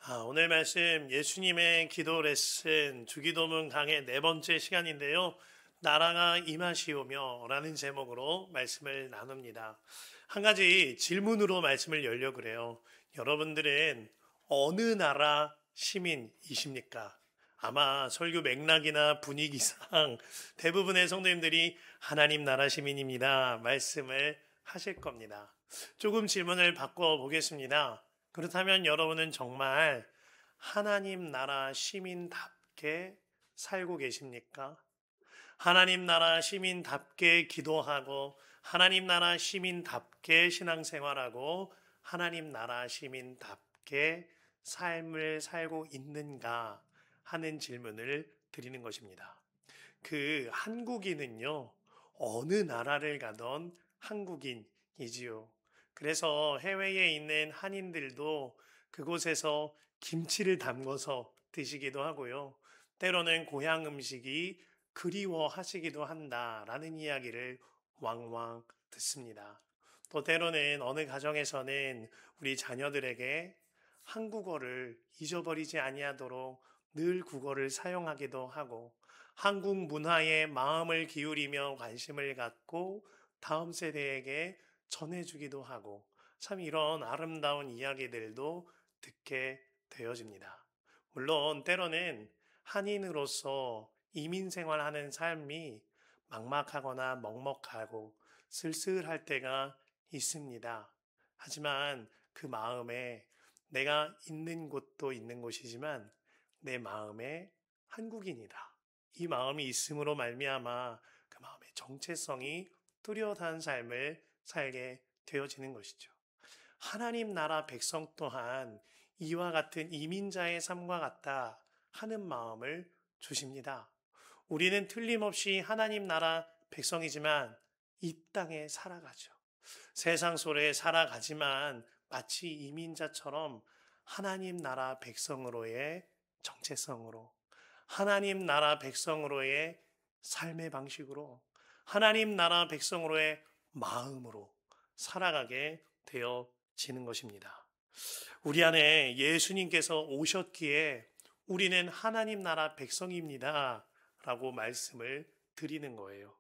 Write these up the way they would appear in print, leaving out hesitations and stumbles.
오늘 말씀 예수님의 기도 레슨 주기도문 강의 네 번째 시간인데요. 나라가 임하시오며 라는 제목으로 말씀을 나눕니다. 한 가지 질문으로 말씀을 열려고 그래요. 여러분들은 어느 나라 시민이십니까? 아마 설교 맥락이나 분위기상 대부분의 성도님들이 하나님 나라 시민입니다 말씀을 하실 겁니다. 조금 질문을 바꿔보겠습니다. 그렇다면 여러분은 정말 하나님 나라 시민답게 살고 계십니까? 하나님 나라 시민답게 기도하고 하나님 나라 시민답게 신앙생활하고 하나님 나라 시민답게 삶을 살고 있는가 하는 질문을 드리는 것입니다. 그 한국인은요, 어느 나라를 가던 한국인이지요. 그래서 해외에 있는 한인들도 그곳에서 김치를 담궈서 드시기도 하고요. 때로는 고향 음식이 그리워하시기도 한다라는 이야기를 왕왕 듣습니다. 또 때로는 어느 가정에서는 우리 자녀들에게 한국어를 잊어버리지 아니하도록 늘 국어를 사용하기도 하고 한국 문화에 마음을 기울이며 관심을 갖고 다음 세대에게 전해주기도 하고 참 이런 아름다운 이야기들도 듣게 되어집니다. 물론 때로는 한인으로서 이민 생활하는 삶이 막막하거나 먹먹하고 쓸쓸할 때가 있습니다. 하지만 그 마음에 내가 있는 곳도 있는 곳이지만 내 마음에 한국인이다. 이 마음이 있음으로 말미암아 그 마음의 정체성이 뚜렷한 삶을 살게 되어지는 것이죠. 하나님 나라 백성 또한 이와 같은 이민자의 삶과 같다 하는 마음을 주십니다. 우리는 틀림없이 하나님 나라 백성이지만 이 땅에 살아가죠. 세상 속에 살아가지만 마치 이민자처럼 하나님 나라 백성으로의 정체성으로 하나님 나라 백성으로의 삶의 방식으로 하나님 나라 백성으로의 마음으로 살아가게 되어지는 것입니다. 우리 안에 예수님께서 오셨기에 우리는 하나님 나라 백성입니다 라고 말씀을 드리는 거예요.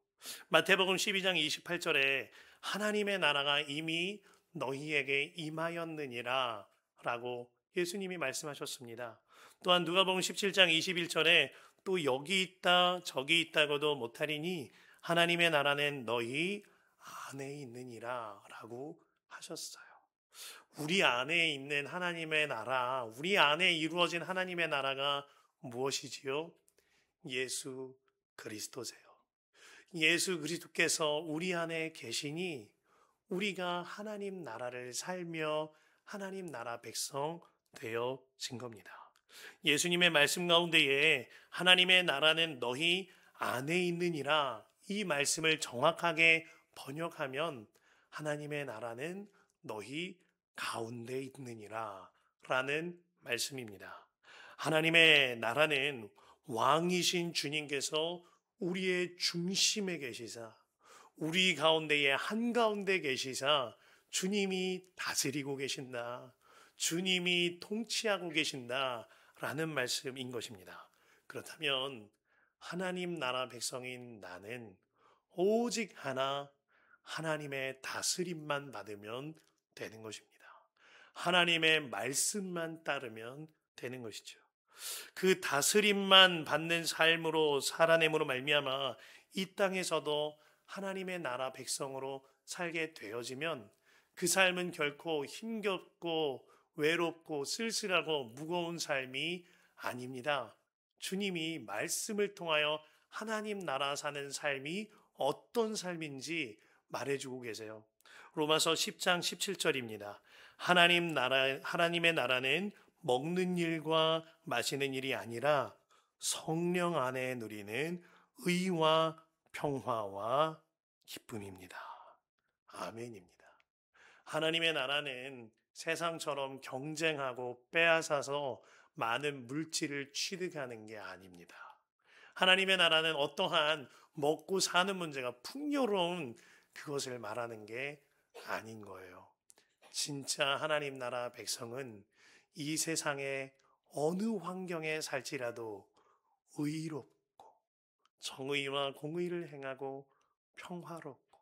마태복음 12장 28절에 하나님의 나라가 이미 너희에게 임하였느니라 라고 예수님이 말씀하셨습니다. 또한 누가복음 17장 21절에 또 여기 있다 저기 있다고도 못하리니 하나님의 나라는 너희 안에 있느니라 라고 하셨어요. 우리 안에 있는 하나님의 나라, 우리 안에 이루어진 하나님의 나라가 무엇이지요? 예수 그리스도세요. 예수 그리스도께서 우리 안에 계시니 우리가 하나님 나라를 살며 하나님 나라 백성 되어진 겁니다. 예수님의 말씀 가운데에 하나님의 나라는 너희 안에 있느니라 이 말씀을 정확하게 번역하면 하나님의 나라는 너희 가운데 있느니라 라는 말씀입니다. 하나님의 나라는 왕이신 주님께서 우리의 중심에 계시사 우리 가운데에 한가운데 계시사 주님이 다스리고 계신다. 주님이 통치하고 계신다 라는 말씀인 것입니다. 그렇다면 하나님 나라 백성인 나는 오직 하나 하나님의 다스림만 받으면 되는 것입니다. 하나님의 말씀만 따르면 되는 것이죠. 그 다스림만 받는 삶으로 살아냄으로 말미암아 이 땅에서도 하나님의 나라 백성으로 살게 되어지면 그 삶은 결코 힘겹고 외롭고 쓸쓸하고 무거운 삶이 아닙니다. 주님이 말씀을 통하여 하나님 나라 사는 삶이 어떤 삶인지 말해주고 계세요. 로마서 10장 17절입니다. 하나님의 나라는 먹는 일과 마시는 일이 아니라 성령 안에 누리는 의와 평화와 기쁨입니다. 아멘입니다. 하나님의 나라는 세상처럼 경쟁하고 빼앗아서 많은 물질을 취득하는 게 아닙니다. 하나님의 나라는 어떠한 먹고 사는 문제가 풍요로운 그것을 말하는 게 아닌 거예요. 진짜 하나님 나라 백성은 이 세상의 어느 환경에 살지라도 의롭고 정의와 공의를 행하고 평화롭고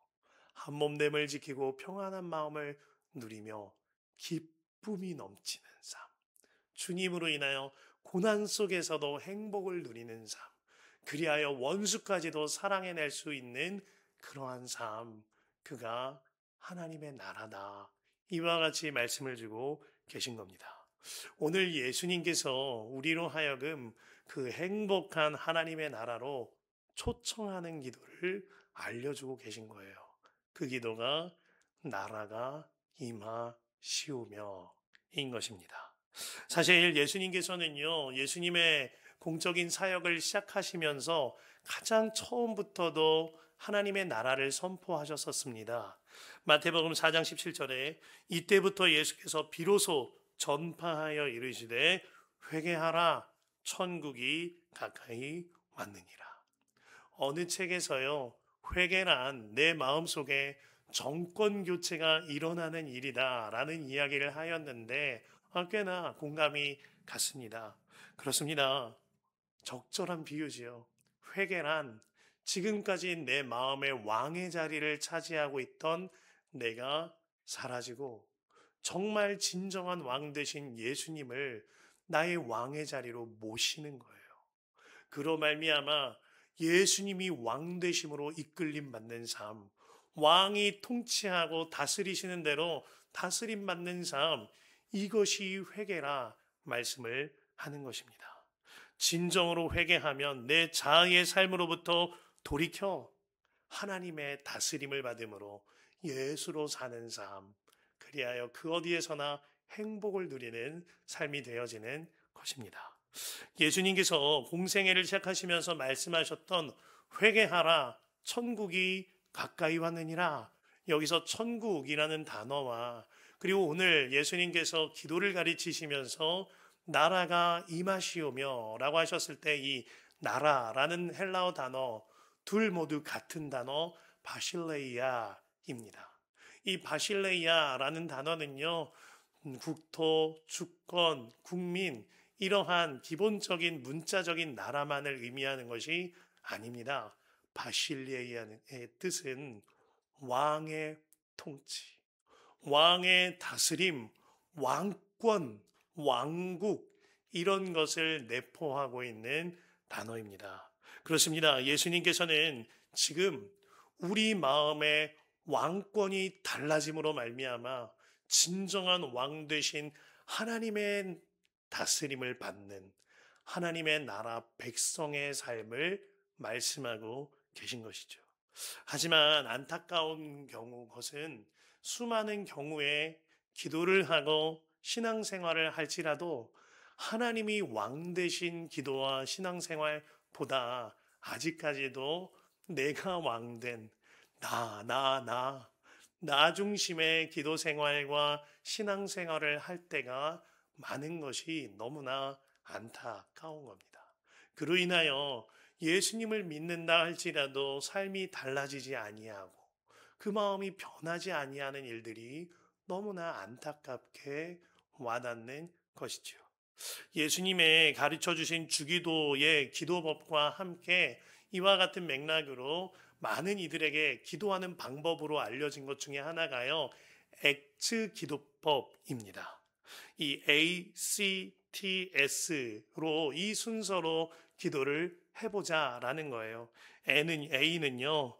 한몸됨을 지키고 평안한 마음을 누리며 기쁨이 넘치는 삶. 주님으로 인하여 고난 속에서도 행복을 누리는 삶. 그리하여 원수까지도 사랑해낼 수 있는 그러한 삶. 그가 하나님의 나라다. 이와 같이 말씀을 주고 계신 겁니다. 오늘 예수님께서 우리로 하여금 그 행복한 하나님의 나라로 초청하는 기도를 알려주고 계신 거예요. 그 기도가 나라가 임하시오며 인 것입니다. 사실 예수님께서는요, 예수님의 공적인 사역을 시작하시면서 가장 처음부터도 하나님의 나라를 선포하셨었습니다. 마태복음 4장 17절에 이때부터 예수께서 비로소 전파하여 이르시되 회개하라 천국이 가까이 왔느니라. 어느 책에서요, 회개란 내 마음속에 정권 교체가 일어나는 일이다 라는 이야기를 하였는데 꽤나 공감이 갔습니다. 그렇습니다. 적절한 비유지요. 회개란 지금까지 내 마음의 왕의 자리를 차지하고 있던 내가 사라지고 정말 진정한 왕 되신 예수님을 나의 왕의 자리로 모시는 거예요. 그로 말미암아 예수님이 왕 되심으로 이끌림 받는 삶, 왕이 통치하고 다스리시는 대로 다스림 받는 삶, 이것이 회개라 말씀을 하는 것입니다. 진정으로 회개하면 내 자아의 삶으로부터 돌이켜 하나님의 다스림을 받음으로 예수로 사는 삶, 그리하여 그 어디에서나 행복을 누리는 삶이 되어지는 것입니다. 예수님께서 공생애를 시작하시면서 말씀하셨던 회개하라 천국이 가까이 왔느니라, 여기서 천국이라는 단어와 그리고 오늘 예수님께서 기도를 가르치시면서 나라가 임하시오며 라고 하셨을 때 이 나라라는 헬라어 단어 둘 모두 같은 단어 바실레이아입니다. 이 바실레이아라는 단어는요, 국토, 주권, 국민 이러한 기본적인 문자적인 나라만을 의미하는 것이 아닙니다. 바실레이아의 뜻은 왕의 통치, 왕의 다스림, 왕권, 왕국 이런 것을 내포하고 있는 단어입니다. 그렇습니다. 예수님께서는 지금 우리 마음의 왕권이 달라짐으로 말미암아 진정한 왕 되신 하나님의 다스림을 받는 하나님의 나라 백성의 삶을 말씀하고 계신 것이죠. 하지만 안타까운 것은 수많은 경우에 기도를 하고 신앙생활을 할지라도 하나님이 왕 되신 기도와 신앙생활보다 아직까지도 내가 왕된 나 중심의 기도 생활과 신앙생활을 할 때가 많은 것이 너무나 안타까운 겁니다. 그로 인하여 예수님을 믿는다 할지라도 삶이 달라지지 아니하고 그 마음이 변하지 아니하는 일들이 너무나 안타깝게 와닿는 것이죠. 예수님의 가르쳐 주신 주기도의 기도법과 함께 이와 같은 맥락으로 많은 이들에게 기도하는 방법으로 알려진 것 중에 하나가요, 액츠 기도법입니다. 이 ACTS로 이 순서로 기도를 해보자라는 거예요. A는요,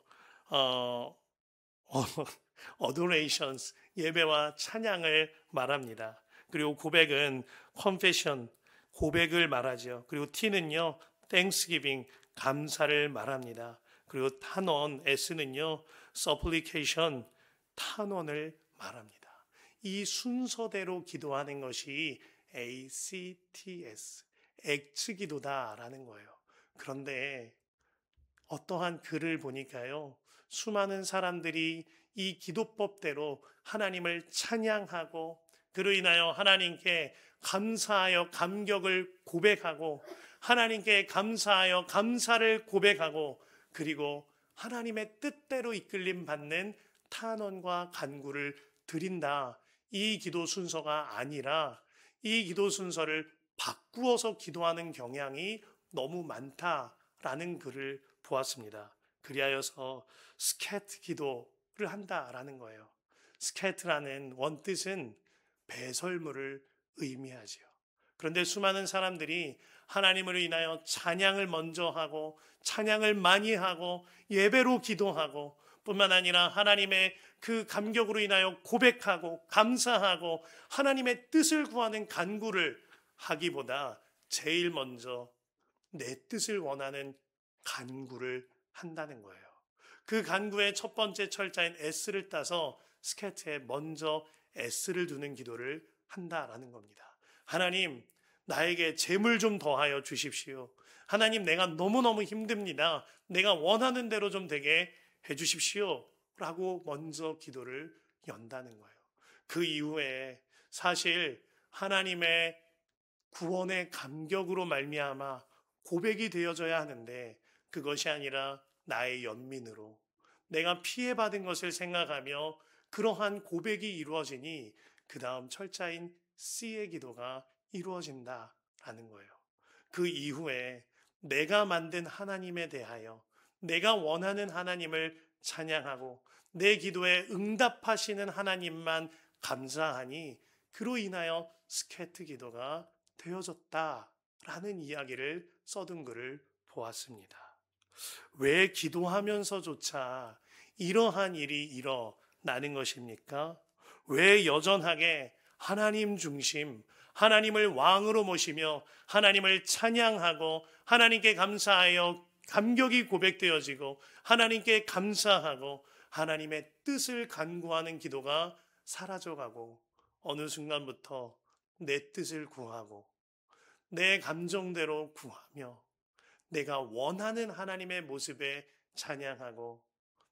adorations, 예배와 찬양을 말합니다. 그리고 고백은 confession, 고백을 말하죠. 그리고 T는요, thanksgiving, 감사를 말합니다. 그리고 탄원, S는요, supplication, 탄원을 말합니다. 이 순서대로 기도하는 것이 ACTS, 액츠 기도다라는 거예요. 그런데 어떠한 글을 보니까요, 수많은 사람들이 이 기도법대로 하나님을 찬양하고 그로 인하여 하나님께 감사하여 감격을 고백하고 하나님께 감사하여 감사를 고백하고 그리고 하나님의 뜻대로 이끌림 받는 탄원과 간구를 드린다. 이 기도 순서가 아니라 이 기도 순서를 바꾸어서 기도하는 경향이 너무 많다라는 글을 보았습니다. 그리하여서 스케트 기도를 한다라는 거예요. 스케트라는 원뜻은 배설물을 의미하지요. 그런데 수많은 사람들이 하나님을 인하여 찬양을 먼저 하고 찬양을 많이 하고 예배로 기도하고 뿐만 아니라 하나님의 그 감격으로 인하여 고백하고 감사하고 하나님의 뜻을 구하는 간구를 하기보다 제일 먼저 내 뜻을 원하는 간구를 한다는 거예요. 그 간구의 첫 번째 철자인 S를 따서 스케트에 먼저 S를 두는 기도를 한다라는 겁니다. 하나님, 나에게 재물 좀 더하여 주십시오. 하나님, 내가 너무너무 힘듭니다. 내가 원하는 대로 좀 되게 해주십시오. 라고 먼저 기도를 연다는 거예요. 그 이후에 사실 하나님의 구원의 감격으로 말미암아 고백이 되어져야 하는데 그것이 아니라 나의 연민으로 내가 피해받은 것을 생각하며 그러한 고백이 이루어지니 그 다음 철자인 C의 기도가 이루어진다라는 거예요. 그 이후에 내가 만든 하나님에 대하여 내가 원하는 하나님을 찬양하고 내 기도에 응답하시는 하나님만 감사하니 그로 인하여 스케트 기도가 되어졌다라는 이야기를 써둔 글을 보았습니다. 왜 기도하면서조차 이러한 일이 일어나는 것입니까? 왜 여전하게 하나님 중심, 하나님을 왕으로 모시며 하나님을 찬양하고 하나님께 감사하여 감격이 고백되어지고 하나님께 감사하고 하나님의 뜻을 간구하는 기도가 사라져가고 어느 순간부터 내 뜻을 구하고 내 감정대로 구하며 내가 원하는 하나님의 모습에 찬양하고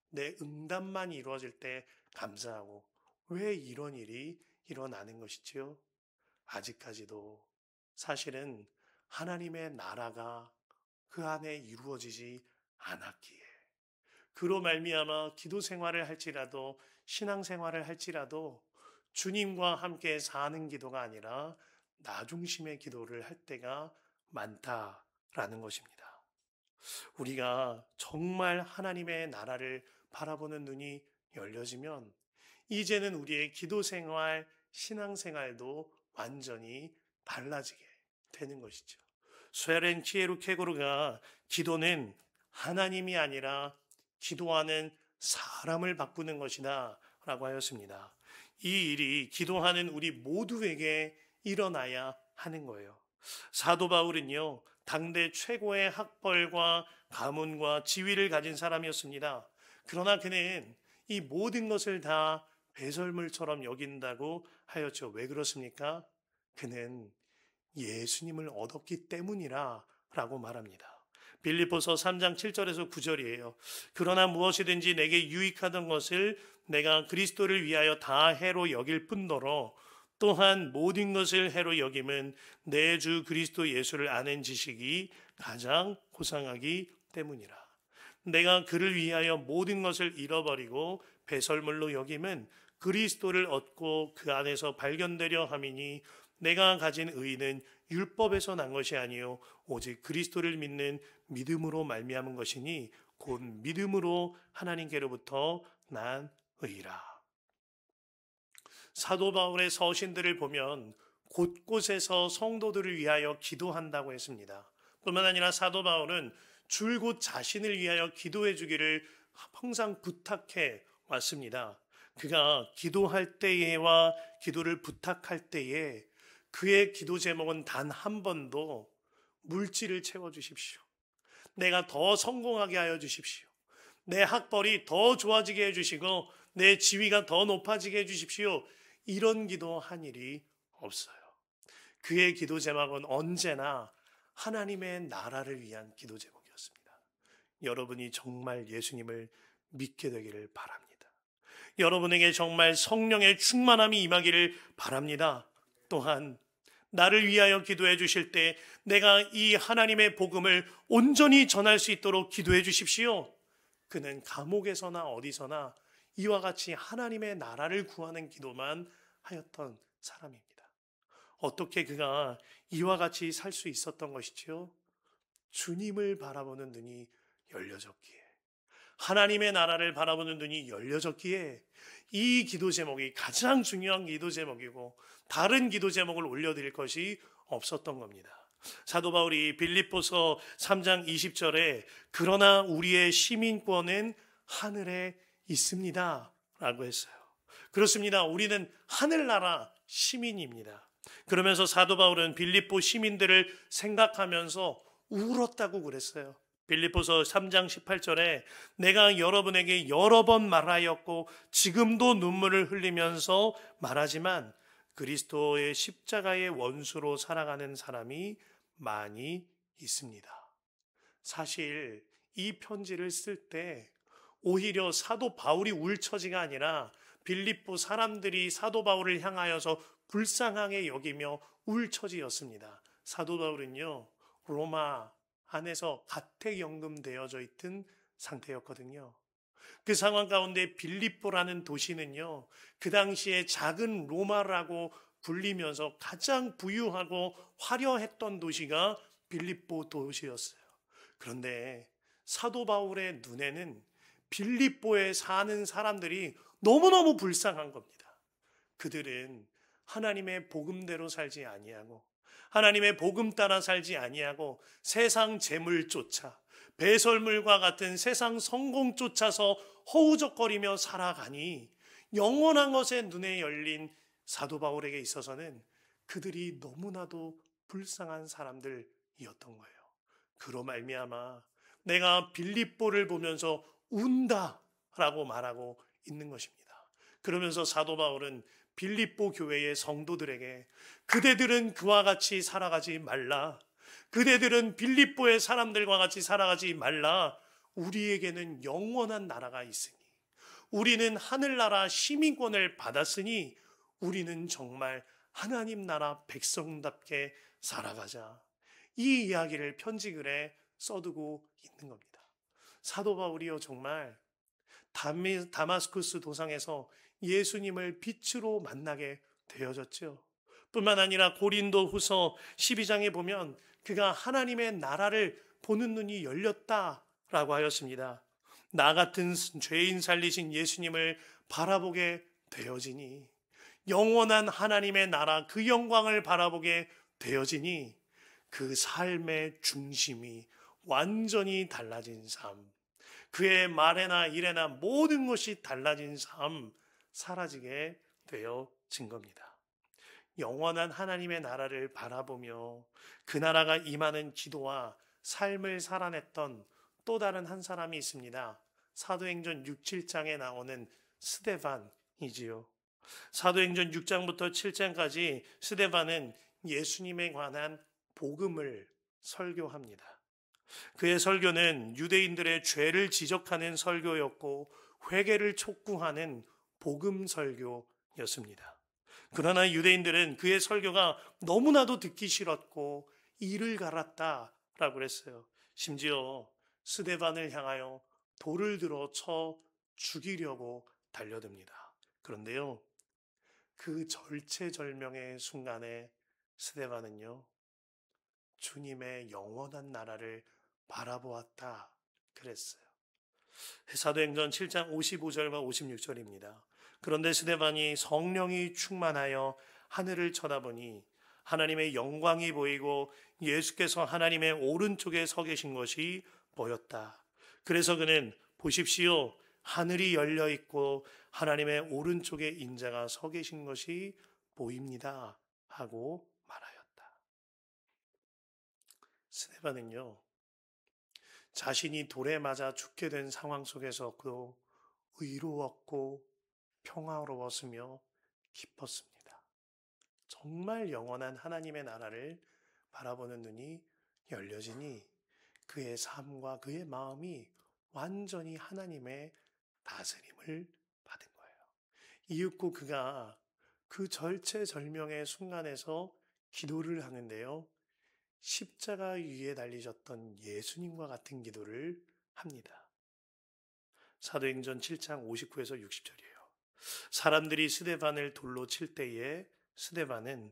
내 응답만 이루어질 때 감사하고 왜 이런 일이 일어나는 것이지요? 아직까지도 사실은 하나님의 나라가 그 안에 이루어지지 않았기에 그로 말미암아 기도 생활을 할지라도 신앙 생활을 할지라도 주님과 함께 사는 기도가 아니라 나 중심의 기도를 할 때가 많다라는 것입니다. 우리가 정말 하나님의 나라를 바라보는 눈이 열려지면 이제는 우리의 기도 생활, 신앙 생활도 완전히 달라지게 되는 것이죠. 스웨렌 키에루케고르가 기도는 하나님이 아니라 기도하는 사람을 바꾸는 것이다 라고 하였습니다. 이 일이 기도하는 우리 모두에게 일어나야 하는 거예요. 사도 바울은요, 당대 최고의 학벌과 가문과 지위를 가진 사람이었습니다. 그러나 그는 이 모든 것을 다 배설물처럼 여긴다고 하였죠. 왜 그렇습니까? 그는 예수님을 얻었기 때문이라 라고 말합니다. 빌립보서 3장 7절에서 9절이에요. 그러나 무엇이든지 내게 유익하던 것을 내가 그리스도를 위하여 다 해로 여길 뿐더러 또한 모든 것을 해로 여김은 내 주 그리스도 예수를 아는 지식이 가장 고상하기 때문이라. 내가 그를 위하여 모든 것을 잃어버리고 배설물로 여김은 그리스도를 얻고 그 안에서 발견되려 함이니 내가 가진 의는 율법에서 난 것이 아니요 오직 그리스도를 믿는 믿음으로 말미암은 것이니 곧 믿음으로 하나님께로부터 난 의라. 사도 바울의 서신들을 보면 곳곳에서 성도들을 위하여 기도한다고 했습니다. 뿐만 아니라 사도 바울은 줄곧 자신을 위하여 기도해 주기를 항상 부탁해 왔습니다. 그가 기도할 때에와 기도를 부탁할 때에 그의 기도 제목은 단 한 번도 물질을 채워주십시오. 내가 더 성공하게 하여 주십시오. 내 학벌이 더 좋아지게 해주시고 내 지위가 더 높아지게 해주십시오. 이런 기도한 일이 없어요. 그의 기도 제목은 언제나 하나님의 나라를 위한 기도 제목이었습니다. 여러분이 정말 예수님을 믿게 되기를 바랍니다. 여러분에게 정말 성령의 충만함이 임하기를 바랍니다. 또한 나를 위하여 기도해 주실 때 내가 이 하나님의 복음을 온전히 전할 수 있도록 기도해 주십시오. 그는 감옥에서나 어디서나 이와 같이 하나님의 나라를 구하는 기도만 하였던 사람입니다. 어떻게 그가 이와 같이 살 수 있었던 것이지요? 주님을 바라보는 눈이 열려졌기에, 하나님의 나라를 바라보는 눈이 열려졌기에 이 기도 제목이 가장 중요한 기도 제목이고 다른 기도 제목을 올려드릴 것이 없었던 겁니다. 사도 바울이 빌립보서 3장 20절에 그러나 우리의 시민권은 하늘에 있습니다 라고 했어요. 그렇습니다. 우리는 하늘나라 시민입니다. 그러면서 사도 바울은 빌립보 시민들을 생각하면서 울었다고 그랬어요. 빌립보서 3장 18절에 내가 여러분에게 여러 번 말하였고 지금도 눈물을 흘리면서 말하지만 그리스도의 십자가의 원수로 살아가는 사람이 많이 있습니다. 사실 이 편지를 쓸 때 오히려 사도 바울이 울 처지가 아니라 빌립보 사람들이 사도 바울을 향하여서 불쌍하게 여기며 울 처지였습니다. 사도 바울은요, 로마 안에서 가택연금되어져 있던 상태였거든요. 그 상황 가운데 빌립보라는 도시는요, 그 당시에 작은 로마라고 불리면서 가장 부유하고 화려했던 도시가 빌립보 도시였어요. 그런데 사도 바울의 눈에는 빌립보에 사는 사람들이 너무너무 불쌍한 겁니다. 그들은 하나님의 복음대로 살지 아니하고 하나님의 복음 따라 살지 아니하고 세상 재물 쫓아 배설물과 같은 세상 성공 쫓아서 허우적거리며 살아가니 영원한 것에 눈에 열린 사도 바울에게 있어서는 그들이 너무나도 불쌍한 사람들이었던 거예요. 그로 말미암아 내가 빌립보를 보면서 운다라고 말하고 있는 것입니다. 그러면서 사도 바울은 빌립보 교회의 성도들에게 그대들은 그와 같이 살아가지 말라. 그대들은 빌립보의 사람들과 같이 살아가지 말라. 우리에게는 영원한 나라가 있으니 우리는 하늘나라 시민권을 받았으니 우리는 정말 하나님 나라 백성답게 살아가자. 이 이야기를 편지글에 써두고 있는 겁니다. 사도 바울이요 정말 다마스쿠스 도상에서 예수님을 빛으로 만나게 되어졌죠. 뿐만 아니라 고린도 후서 12장에 보면 그가 하나님의 나라를 보는 눈이 열렸다라고 하였습니다. 나 같은 죄인 살리신 예수님을 바라보게 되어지니 영원한 하나님의 나라 그 영광을 바라보게 되어지니 그 삶의 중심이 완전히 달라진 삶, 그의 말에나 일에나 모든 것이 달라진 삶, 사라지게 되어진 겁니다. 영원한 하나님의 나라를 바라보며 그 나라가 임하는 기도와 삶을 살아냈던 또 다른 한 사람이 있습니다. 사도행전 6, 7장에 나오는 스데반이지요. 사도행전 6장부터 7장까지 스데반은 예수님에 관한 복음을 설교합니다. 그의 설교는 유대인들의 죄를 지적하는 설교였고 회개를 촉구하는 복음 설교였습니다. 그러나 유대인들은 그의 설교가 너무나도 듣기 싫었고 이를 갈았다라고 했어요. 심지어 스데반을 향하여 돌을 들어 쳐 죽이려고 달려듭니다. 그런데요, 그 절체절명의 순간에 스데반은요, 주님의 영원한 나라를 바라보았다 그랬어요. 사도행전 7장 55절과 56절입니다. 그런데 스데반이 성령이 충만하여 하늘을 쳐다보니 하나님의 영광이 보이고 예수께서 하나님의 오른쪽에 서 계신 것이 보였다. 그래서 그는 보십시오, 하늘이 열려 있고 하나님의 오른쪽에 인자가 서 계신 것이 보입니다 하고 말하였다. 스데반은요, 자신이 돌에 맞아 죽게 된 상황 속에서도 의로웠고 평화로웠으며 기뻤습니다. 정말 영원한 하나님의 나라를 바라보는 눈이 열려지니 그의 삶과 그의 마음이 완전히 하나님의 다스림을 받은 거예요. 이윽고 그가 그 절체절명의 순간에서 기도를 하는데요, 십자가 위에 달리셨던 예수님과 같은 기도를 합니다. 사도행전 7장 59에서 60절이에요. 사람들이 스데반을 돌로 칠 때에 스데반은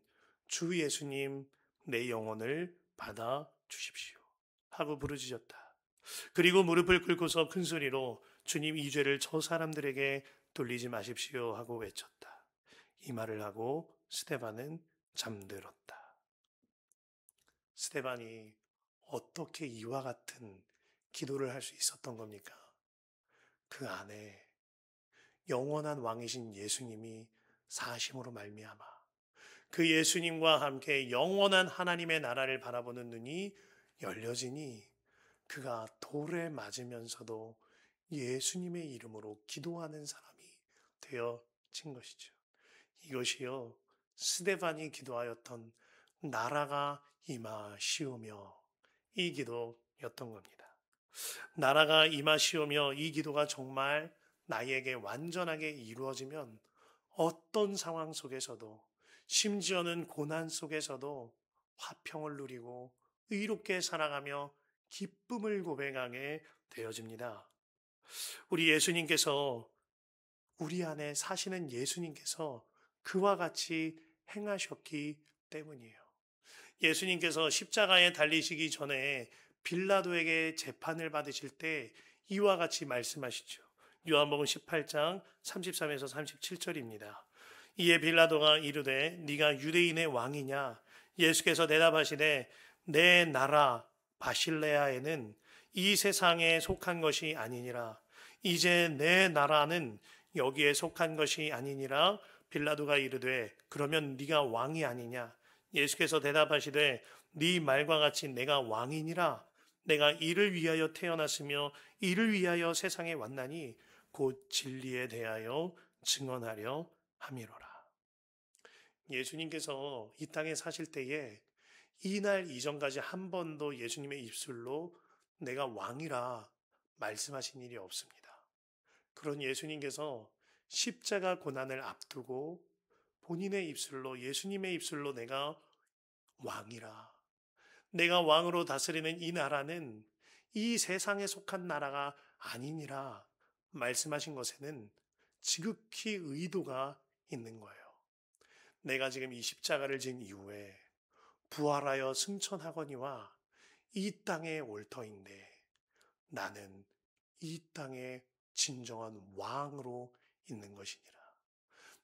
주 예수님 내 영혼을 받아 주십시오 하고 부르짖었다. 그리고 무릎을 꿇고서 큰 소리로 주님 이 죄를 저 사람들에게 돌리지 마십시오 하고 외쳤다. 이 말을 하고 스데반은 잠들었다. 스데반이 어떻게 이와 같은 기도를 할 수 있었던 겁니까? 그 안에 영원한 왕이신 예수님이 사심으로 말미암아 그 예수님과 함께 영원한 하나님의 나라를 바라보는 눈이 열려지니 그가 돌에 맞으면서도 예수님의 이름으로 기도하는 사람이 되어진 것이죠. 이것이요, 스데반이 기도하였던 나라가 임하시오며 이 기도였던 겁니다. 나라가 임하시오며 이 기도가 정말 나에게 완전하게 이루어지면 어떤 상황 속에서도 심지어는 고난 속에서도 화평을 누리고 의롭게 살아가며 기쁨을 고백하게 되어집니다. 우리 예수님께서 우리 안에 사시는 예수님께서 그와 같이 행하셨기 때문이에요. 예수님께서 십자가에 달리시기 전에 빌라도에게 재판을 받으실 때 이와 같이 말씀하시죠. 요한복음 18장 33에서 37절입니다. 이에 빌라도가 이르되 네가 유대인의 왕이냐? 예수께서 대답하시되 내 나라 바실레아에는 이 세상에 속한 것이 아니니라. 이제 내 나라는 여기에 속한 것이 아니니라. 빌라도가 이르되 그러면 네가 왕이 아니냐? 예수께서 대답하시되 네 말과 같이 내가 왕이니라. 내가 이를 위하여 태어났으며 이를 위하여 세상에 왔나니 곧 진리에 대하여 증언하려 함이로라. 예수님께서 이 땅에 사실 때에 이날 이전까지 한 번도 예수님의 입술로 내가 왕이라 말씀하신 일이 없습니다. 그런 예수님께서 십자가 고난을 앞두고 본인의 입술로, 예수님의 입술로 내가 왕이라, 내가 왕으로 다스리는 이 나라는 이 세상에 속한 나라가 아니니라 말씀하신 것에는 지극히 의도가 있는 거예요. 내가 지금 이 십자가를 진 이후에 부활하여 승천하거니와 이 땅에 올 터인데 나는 이 땅의 진정한 왕으로 있는 것이니라.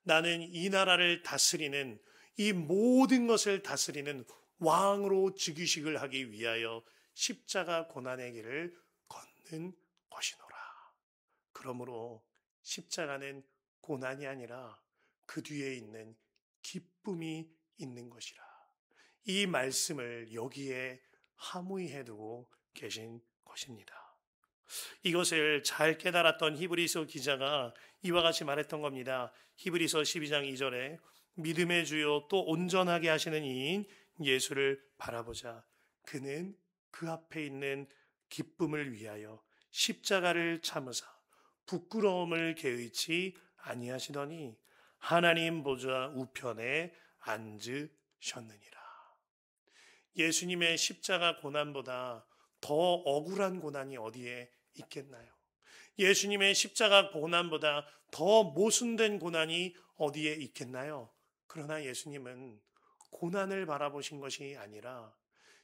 나는 이 나라를 다스리는, 이 모든 것을 다스리는 왕으로 즉위식을 하기 위하여 십자가 고난의 길을 걷는 것이노라. 그러므로 십자가는 고난이 아니라 그 뒤에 있는 기쁨이 있는 것이라. 이 말씀을 여기에 함의해 두고 계신 것입니다. 이것을 잘 깨달았던 히브리서 기자가 이와 같이 말했던 겁니다. 히브리서 12장 2절에 믿음의 주요 또 온전하게 하시는 이인 예수를 바라보자. 그는 그 앞에 있는 기쁨을 위하여 십자가를 참으사 부끄러움을 개의치 아니하시더니 하나님 보좌 우편에 앉으셨느니라. 예수님의 십자가 고난보다 더 억울한 고난이 어디에 있겠나요? 예수님의 십자가 고난보다 더 모순된 고난이 어디에 있겠나요? 그러나 예수님은 고난을 바라보신 것이 아니라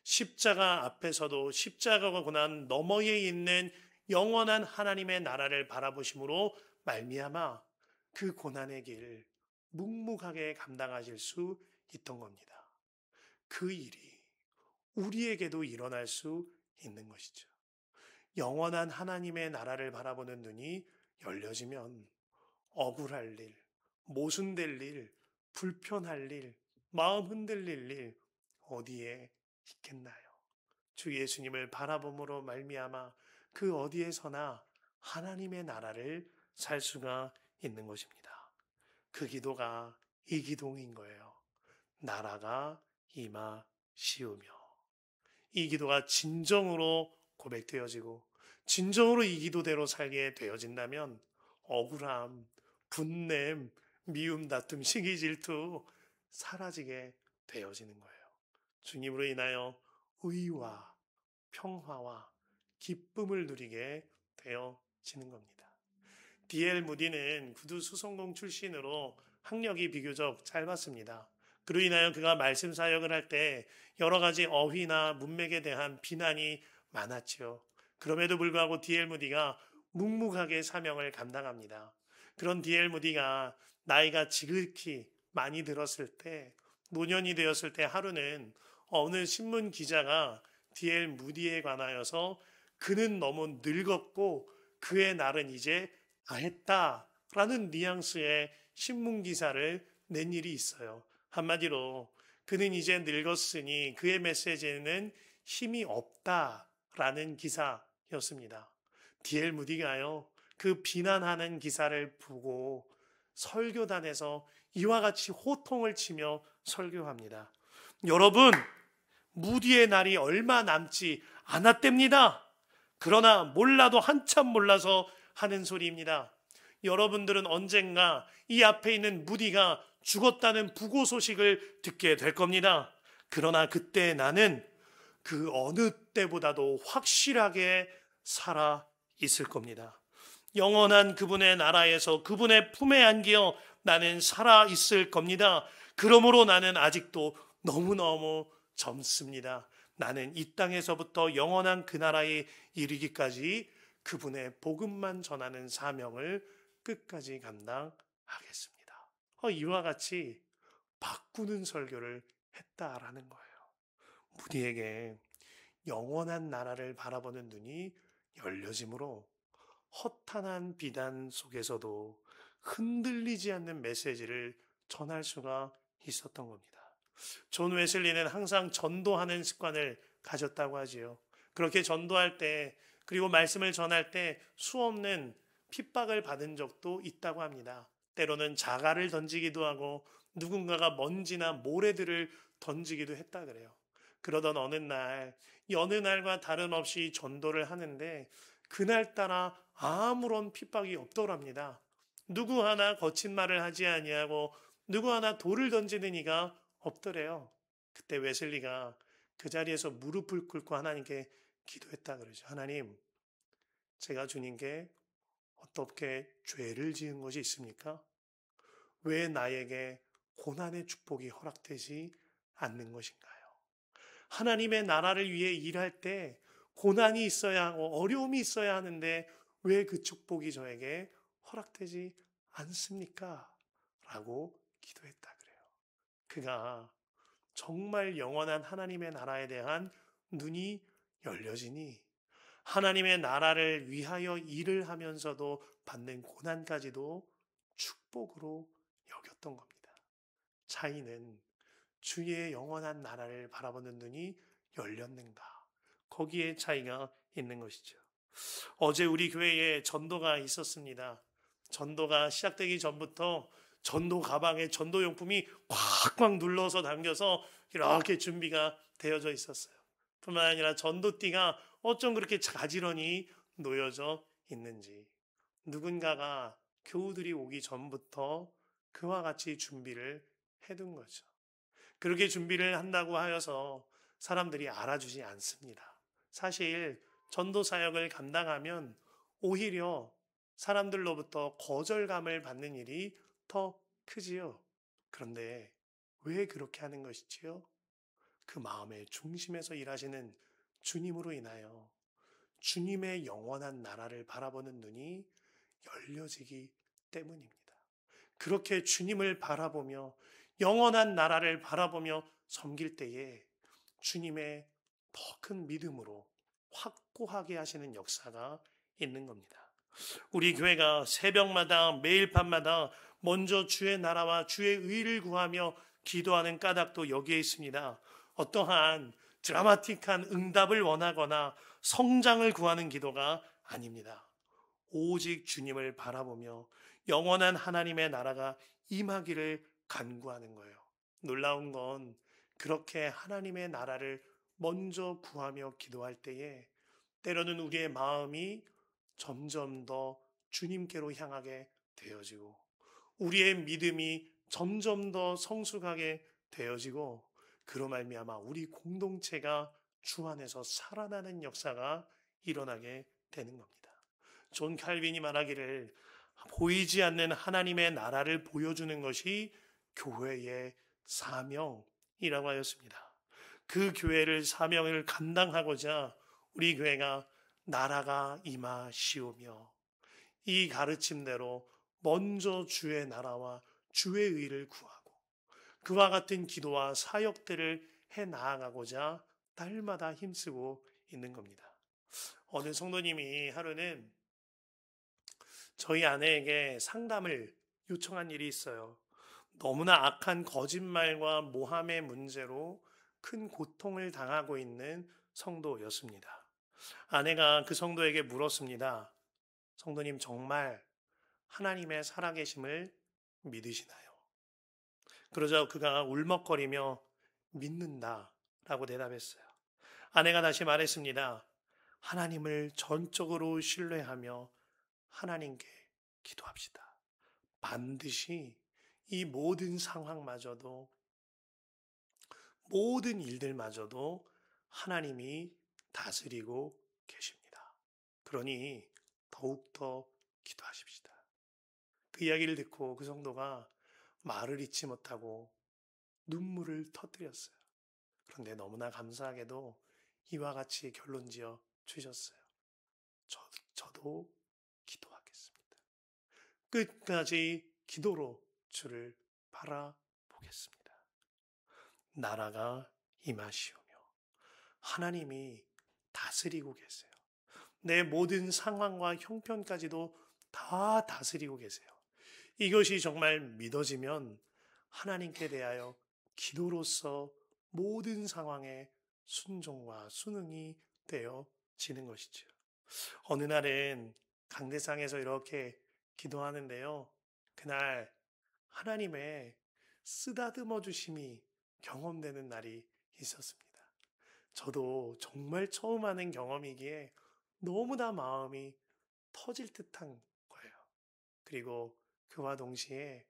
십자가 앞에서도 십자가가 고난 너머에 있는 영원한 하나님의 나라를 바라보심으로 말미암아 그 고난의 길 묵묵하게 감당하실 수 있던 겁니다. 그 일이 우리에게도 일어날 수 있는 것이죠. 영원한 하나님의 나라를 바라보는 눈이 열려지면 억울할 일, 모순될 일, 불편할 일, 마음 흔들릴 일 어디에 있겠나요? 주 예수님을 바라봄으로 말미암아 그 어디에서나 하나님의 나라를 살 수가 있는 것입니다. 그 기도가 이 기도인 거예요. 나라가 임하시오며. 이 기도가 진정으로 고백되어지고 진정으로 이 기도대로 살게 되어진다면 억울함, 분냄, 미움, 다툼, 시기, 질투 사라지게 되어지는 거예요. 주님으로 인하여 의와 평화와 기쁨을 누리게 되어지는 겁니다. D.L. 무디는 구두 수성공 출신으로 학력이 비교적 짧았습니다. 그로 인하여 그가 말씀 사역을 할 때 여러 가지 어휘나 문맥에 대한 비난이 많았지요. 그럼에도 불구하고 D.L. 무디가 묵묵하게 사명을 감당합니다. 그런 D.L. 무디가 나이가 지극히 많이 들었을 때, 노년이 되었을 때 하루는 어느 신문 기자가 D.L. 무디에 관하여서 그는 너무 늙었고 그의 날은 이제 다했다라는 뉘앙스의 신문 기사를 낸 일이 있어요. 한마디로 그는 이제 늙었으니 그의 메시지에는 힘이 없다라는 기사였습니다. D.L. 무디가요, 그 비난하는 기사를 보고 설교단에서 이와 같이 호통을 치며 설교합니다. 여러분, 무디의 날이 얼마 남지 않았답니다. 그러나 몰라도 한참 몰라서 하는 소리입니다. 여러분들은 언젠가 이 앞에 있는 무디가 죽었다는 부고 소식을 듣게 될 겁니다. 그러나 그때 나는 그 어느 때보다도 확실하게 살아 있을 겁니다. 영원한 그분의 나라에서 그분의 품에 안기어 나는 살아 있을 겁니다. 그러므로 나는 아직도 너무너무 젊습니다. 나는 이 땅에서부터 영원한 그 나라에 이르기까지 그분의 복음만 전하는 사명을 끝까지 감당하겠습니다. 이와 같이 바꾸는 설교를 했다라는 거예요. 무디에게 영원한 나라를 바라보는 눈이 열려지므로 허탄한 비단 속에서도 흔들리지 않는 메시지를 전할 수가 있었던 겁니다. 존 웨슬리는 항상 전도하는 습관을 가졌다고 하지요. 그렇게 전도할 때, 그리고 말씀을 전할 때 수없는 핍박을 받은 적도 있다고 합니다. 때로는 자갈을 던지기도 하고 누군가가 먼지나 모래들을 던지기도 했다 그래요. 그러던 어느 날, 여느 날과 다름없이 전도를 하는데 그날따라 아무런 핍박이 없더랍니다. 누구 하나 거친 말을 하지 아니하고 누구 하나 돌을 던지는 이가 없더래요. 그때 웨슬리가 그 자리에서 무릎을 꿇고 하나님께 기도했다 그러죠. 하나님, 제가 주님께 어떻게 죄를 지은 것이 있습니까? 왜 나에게 고난의 축복이 허락되지 않는 것인가요? 하나님의 나라를 위해 일할 때 고난이 있어야 하고 어려움이 있어야 하는데 왜 그 축복이 저에게 허락되지 않습니까? 라고 기도했다 그래요. 그가 정말 영원한 하나님의 나라에 대한 눈이 열려지니 하나님의 나라를 위하여 일을 하면서도 받는 고난까지도 축복으로 여겼던 겁니다. 차이는 주의 영원한 나라를 바라보는 눈이 열렸는가, 거기에 차이가 있는 것이죠. 어제 우리 교회에 전도가 있었습니다. 전도가 시작되기 전부터 전도 가방에 전도용품이 꽉꽉 눌러서 당겨서 이렇게 준비가 되어져 있었어요. 뿐만 아니라 전도띠가 어쩜 그렇게 가지런히 놓여져 있는지, 누군가가 교우들이 오기 전부터 그와 같이 준비를 해둔 거죠. 그렇게 준비를 한다고 하여서 사람들이 알아주지 않습니다. 사실 전도 사역을 감당하면 오히려 사람들로부터 거절감을 받는 일이 더 크지요. 그런데 왜 그렇게 하는 것이지요? 그 마음의 중심에서 일하시는 주님으로 인하여 주님의 영원한 나라를 바라보는 눈이 열려지기 때문입니다. 그렇게 주님을 바라보며 영원한 나라를 바라보며 섬길 때에 주님의 더 큰 믿음으로 확고하게 하시는 역사가 있는 겁니다. 우리 교회가 새벽마다 매일 밤마다 먼저 주의 나라와 주의 의를 구하며 기도하는 까닭도 여기에 있습니다. 어떠한 드라마틱한 응답을 원하거나 성장을 구하는 기도가 아닙니다. 오직 주님을 바라보며 영원한 하나님의 나라가 임하기를 간구하는 거예요. 놀라운 건 그렇게 하나님의 나라를 먼저 구하며 기도할 때에 때로는 우리의 마음이 점점 더 주님께로 향하게 되어지고 우리의 믿음이 점점 더 성숙하게 되어지고 그로 말미암아 우리 공동체가 주 안에서 살아나는 역사가 일어나게 되는 겁니다. 존 칼빈이 말하기를 보이지 않는 하나님의 나라를 보여주는 것이 교회의 사명이라고 하였습니다. 그 교회를 사명을 감당하고자 우리 교회가 나라가 임하시오며 이 가르침대로 먼저 주의 나라와 주의 의를 구하고 그와 같은 기도와 사역들을 해 나아가고자 날마다 힘쓰고 있는 겁니다. 어느 성도님이 하루는 저희 아내에게 상담을 요청한 일이 있어요. 너무나 악한 거짓말과 모함의 문제로 큰 고통을 당하고 있는 성도였습니다. 아내가 그 성도에게 물었습니다. 성도님 정말 하나님의 살아계심을 믿으시나요? 그러자 그가 울먹거리며 믿는다 라고 대답했어요. 아내가 다시 말했습니다. 하나님을 전적으로 신뢰하며 하나님께 기도합시다. 반드시 이 모든 상황마저도 모든 일들마저도 하나님이 다스리고 계십니다. 그러니 더욱더 기도하십시다. 그 이야기를 듣고 그 성도가 말을 잇지 못하고 눈물을 터뜨렸어요. 그런데 너무나 감사하게도 이와 같이 결론지어 주셨어요. 저도 기도하겠습니다. 끝까지 기도로 주를 바라보겠습니다. 나라가 임하시오며 하나님이 다스리고 계세요. 내 모든 상황과 형편까지도 다 다스리고 계세요. 이것이 정말 믿어지면 하나님께 대하여 기도로서 모든 상황에 순종과 순응이 되어지는 것이죠. 어느 날은 강대상에서 이렇게 기도하는데요. 그날 하나님의 쓰다듬어 주심이 경험되는 날이 있었습니다. 저도 정말 처음 하는 경험이기에 너무나 마음이 터질 듯한 거예요. 그리고 그와 동시에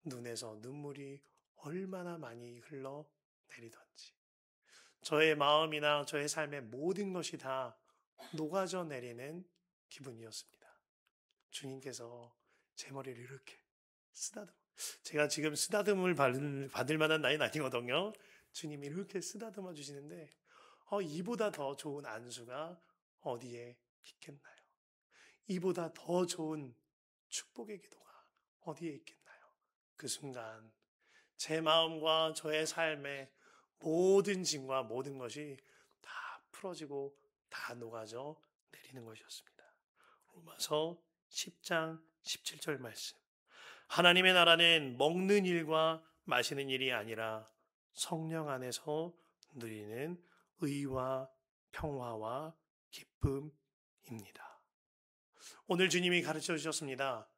눈에서 눈물이 얼마나 많이 흘러내리던지 저의 마음이나 저의 삶의 모든 것이 다 녹아져 내리는 기분이었습니다. 주님께서 제 머리를 이렇게 제가 지금 쓰다듬을 받을 만한 나이는 아니거든요. 주님이 이렇게 쓰다듬어 주시는데 이보다 더 좋은 안수가 어디에 있겠나요? 이보다 더 좋은 축복의 기도가 어디에 있겠나요? 그 순간 제 마음과 저의 삶의 모든 짐과 모든 것이 다 풀어지고 다 녹아져 내리는 것이었습니다. 로마서 10장 17절 말씀. 하나님의 나라는 먹는 일과 마시는 일이 아니라 성령 안에서 누리는 의와 평화와 기쁨입니다. 오늘 주님이 가르쳐 주셨습니다.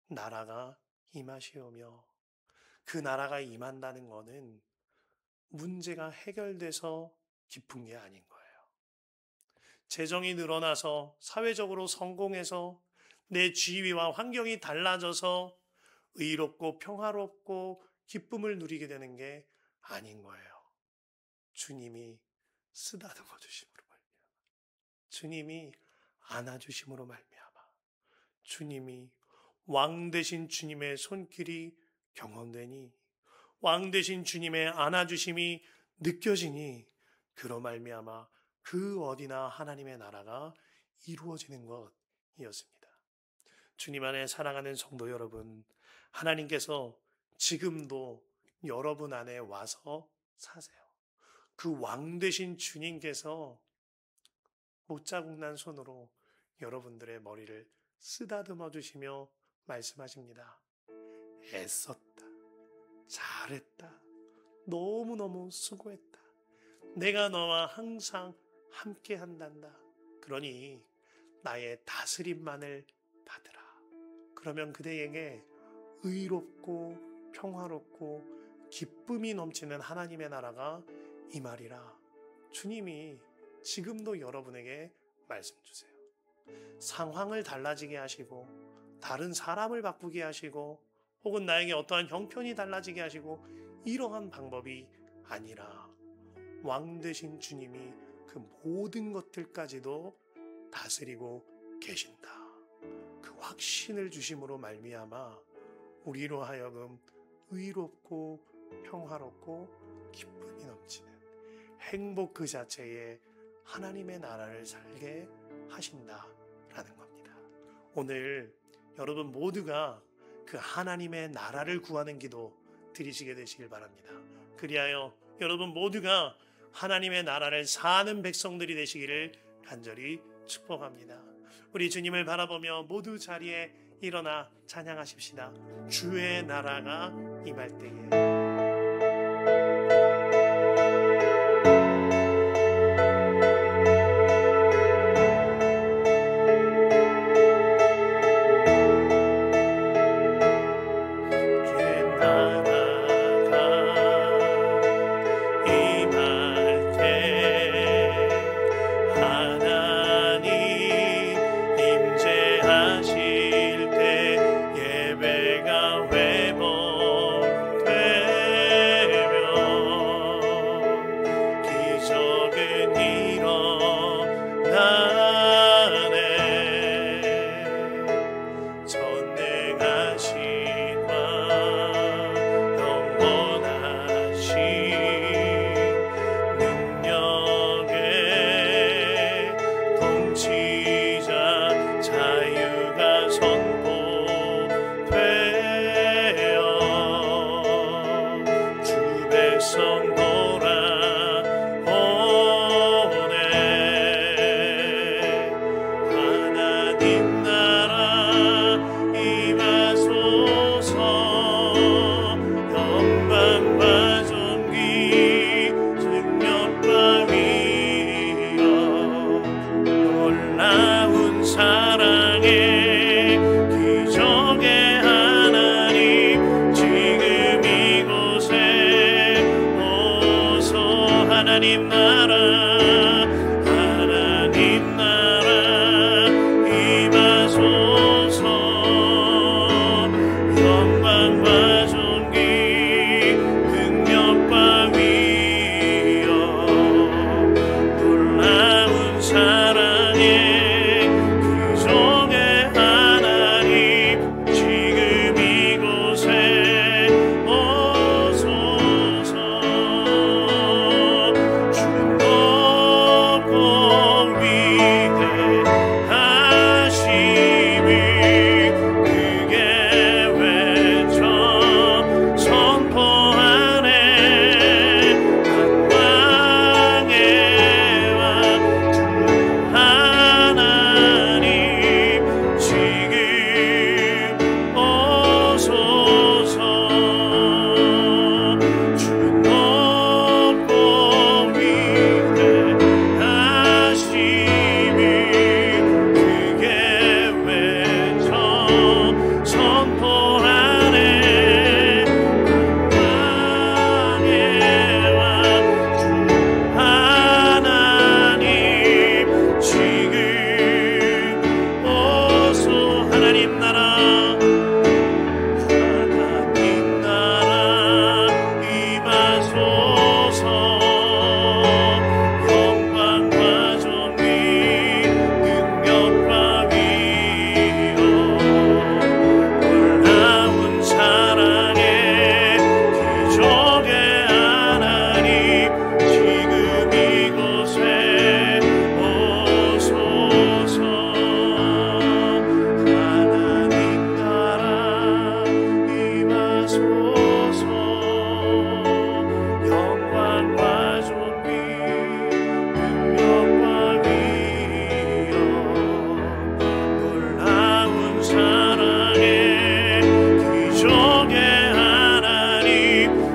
나라가 임하시오며 그 나라가 임한다는 것은 문제가 해결돼서 기쁜 게 아닌 거예요. 재정이 늘어나서 사회적으로 성공해서 내 지위와 환경이 달라져서 의롭고 평화롭고 기쁨을 누리게 되는 게 아닌 거예요. 주님이 쓰다듬어 주심으로 말미암아, 주님이 안아주심으로 말미암아, 주님이 왕 되신 주님의 손길이 경험되니, 왕 되신 주님의 안아주심이 느껴지니, 그로 말미암아 그 어디나 하나님의 나라가 이루어지는 것이었습니다. 주님 안에 사랑하는 성도 여러분, 하나님께서 지금도 여러분 안에 와서 사세요. 그 왕 되신 주님께서 못자국난 손으로 여러분들의 머리를 쓰다듬어 주시며 말씀하십니다. 애썼다. 잘했다. 너무너무 수고했다. 내가 너와 항상 함께 한단다. 그러니 나의 다스림만을 받으라. 그러면 그대에게 의롭고 평화롭고 기쁨이 넘치는 하나님의 나라가 임하리라. 주님이 지금도 여러분에게 말씀 주세요. 상황을 달라지게 하시고 다른 사람을 바꾸게 하시고 혹은 나에게 어떠한 형편이 달라지게 하시고 이러한 방법이 아니라 왕 되신 주님이 그 모든 것들까지도 다스리고 계신다. 그 확신을 주심으로 말미암아 우리로 하여금 의롭고 평화롭고 기쁨이 넘치는 행복 그 자체에 하나님의 나라를 살게 하신다라는 겁니다. 오늘 여러분 모두가 그 하나님의 나라를 구하는 기도 드리시게 되시길 바랍니다. 그리하여 여러분 모두가 하나님의 나라를 사는 백성들이 되시기를 간절히 축복합니다. 우리 주님을 바라보며 모두 자리에 일어나 찬양하십시다. 주의 나라가 임할 때에. 하나님 나라 임하소서. 영광과 존귀 능력과 위엄 놀라운 사랑에 그 종의 하나님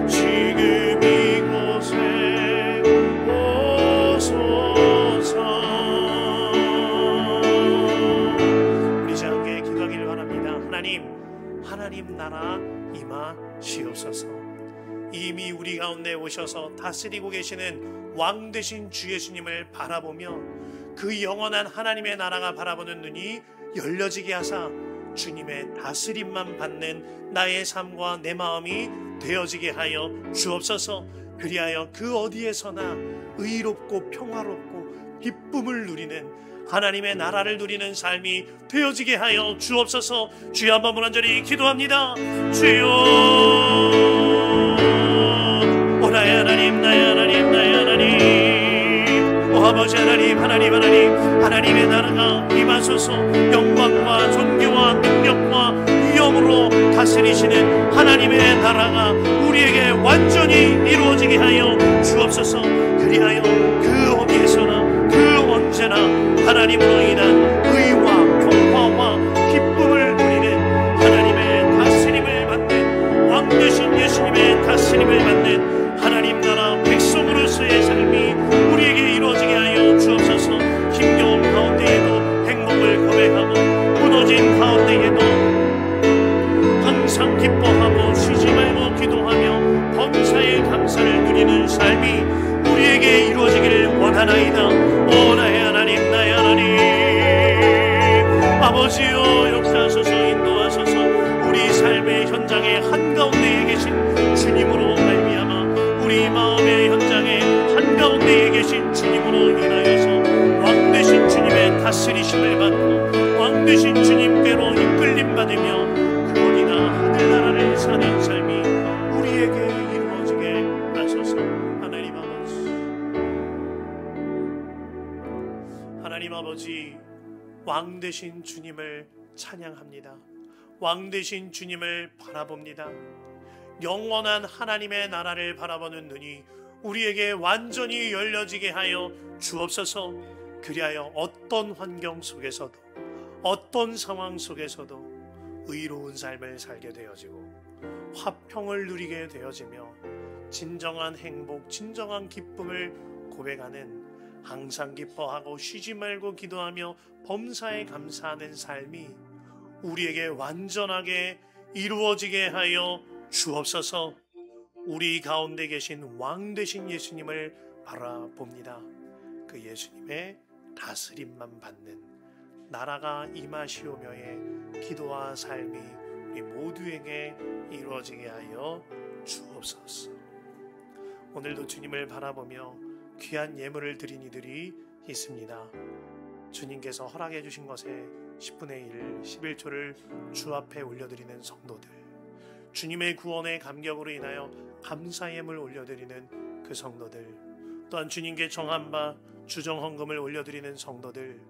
지금 이곳에 오소서. 하나님 나라 임하시옵소서. 이미 우리 가운데 오셔서 다스리고 계시는 왕 되신 주 예수님을 바라보며 그 영원한 하나님의 나라가 바라보는 눈이 열려지게 하사 주님의 다스림만 받는 나의 삶과 내 마음이 되어지게 하여 주옵소서. 그리하여 그 어디에서나 의롭고 평화롭고 기쁨을 누리는 하나님의 나라를 누리는 삶이 되어지게 하여 주옵소서. 주여 한번 간절히 기도합니다. 주여 아버지 하나님, 하나님의 나라가 임하소서. 영광과 존귀와 능력과 위엄으로 다스리시는 하나님의 나라가 우리에게 완전히 이루어지게 하여 주옵소서. 그리하여 그 어디에서나 그 언제나 하나님으로 인한 의와 평화와 기쁨을 누리는 하나님의 다스림을 받는 왕 되신 예수님의 다스림을 받는 하나님 나라 백성으로서의 삶이 우리에게 이루어지게 하여 주옵소서. 힘겨운 가운데에도 행복을 고백하고 무너진 가운데에도 항상 기뻐하고 쉬지 말고 기도하며 범사의 감사를 누리는 삶이 우리에게 이루어지기를 원하나이다. 오 나의 하나님, 나의 하나님, 아버지여 역사하소서, 인도하소서. 우리 삶의 현장의 한가운데에 계신 주님으로 말미암아 우리 마음의 현장의 한가운데에 계신 주님으로 인하여서 왕 되신 주님의 다스리심을 받고 왕 되신 주님께로 이끌림 받으며 그 어디나 하늘나라를 사는 삶이 우리에게 이루어지게 하소서. 하나님 아버지, 하나님 아버지, 왕 되신 주님을 찬양합니다. 왕 되신 주님을 바라봅니다. 영원한 하나님의 나라를 바라보는 눈이 우리에게 완전히 열려지게 하여 주옵소서. 그리하여 어떤 환경 속에서도 어떤 상황 속에서도 의로운 삶을 살게 되어지고 화평을 누리게 되어지며 진정한 행복, 진정한 기쁨을 고백하는, 항상 기뻐하고 쉬지 말고 기도하며 범사에 감사하는 삶이 우리에게 완전하게 이루어지게 하여 주옵소서. 우리 가운데 계신 왕 되신 예수님을 바라봅니다. 그 예수님의 다스림만 받는 나라가 임하시오며의 기도와 삶이 우리 모두에게 이루어지게 하여 주옵소서. 오늘도 주님을 바라보며 귀한 예물을 드린 이들이 있습니다. 주님께서 허락해 주신 것에 10분의 1, 11조를 주 앞에 올려드리는 성도들, 주님의 구원의 감격으로 인하여 감사 예물 올려드리는 그 성도들, 또한 주님께 정한 바 주정 헌금을 올려드리는 성도들,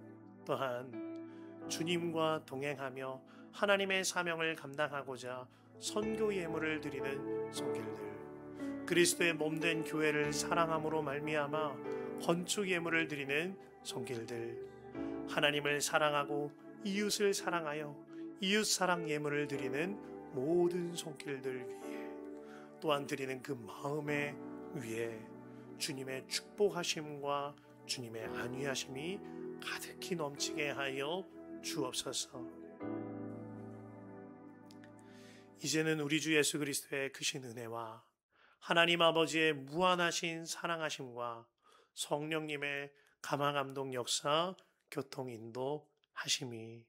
또한 주님과 동행하며 하나님의 사명을 감당하고자 선교 예물을 드리는 손길들, 그리스도의 몸된 교회를 사랑함으로 말미암아 건축 예물을 드리는 손길들, 하나님을 사랑하고 이웃을 사랑하여 이웃 사랑 예물을 드리는 모든 손길들 위에, 또한 드리는 그 마음의 위에 주님의 축복하심과 주님의 안위하심이 가득히 넘치게 하여 주옵소서. 이제는 우리 주 예수 그리스도의 크신 은혜와 하나님 아버지의 무한하신 사랑하심과 성령님의 감화감동 역사 교통 인도하심이,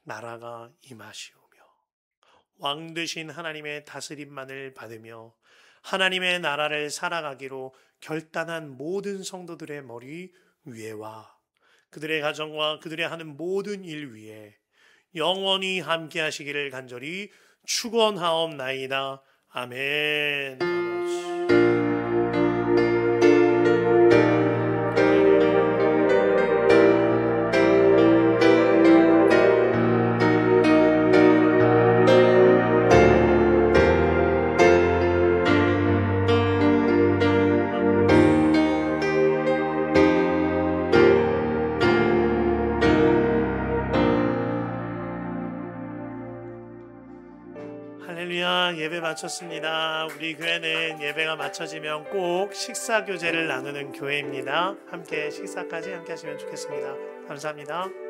나라가 임하시오며 왕 되신 하나님의 다스림만을 받으며 하나님의 나라를 살아가기로 결단한 모든 성도들의 머리 위에와 그들의 가정과 그들의 하는 모든 일 위에 영원히 함께 하시기를 간절히 축원하옵나이다. 아멘. 할렐루야. 예배 마쳤습니다. 우리 교회는 예배가 마쳐지면 꼭 식사 교제를 나누는 교회입니다. 함께 식사까지 함께 하시면 좋겠습니다. 감사합니다.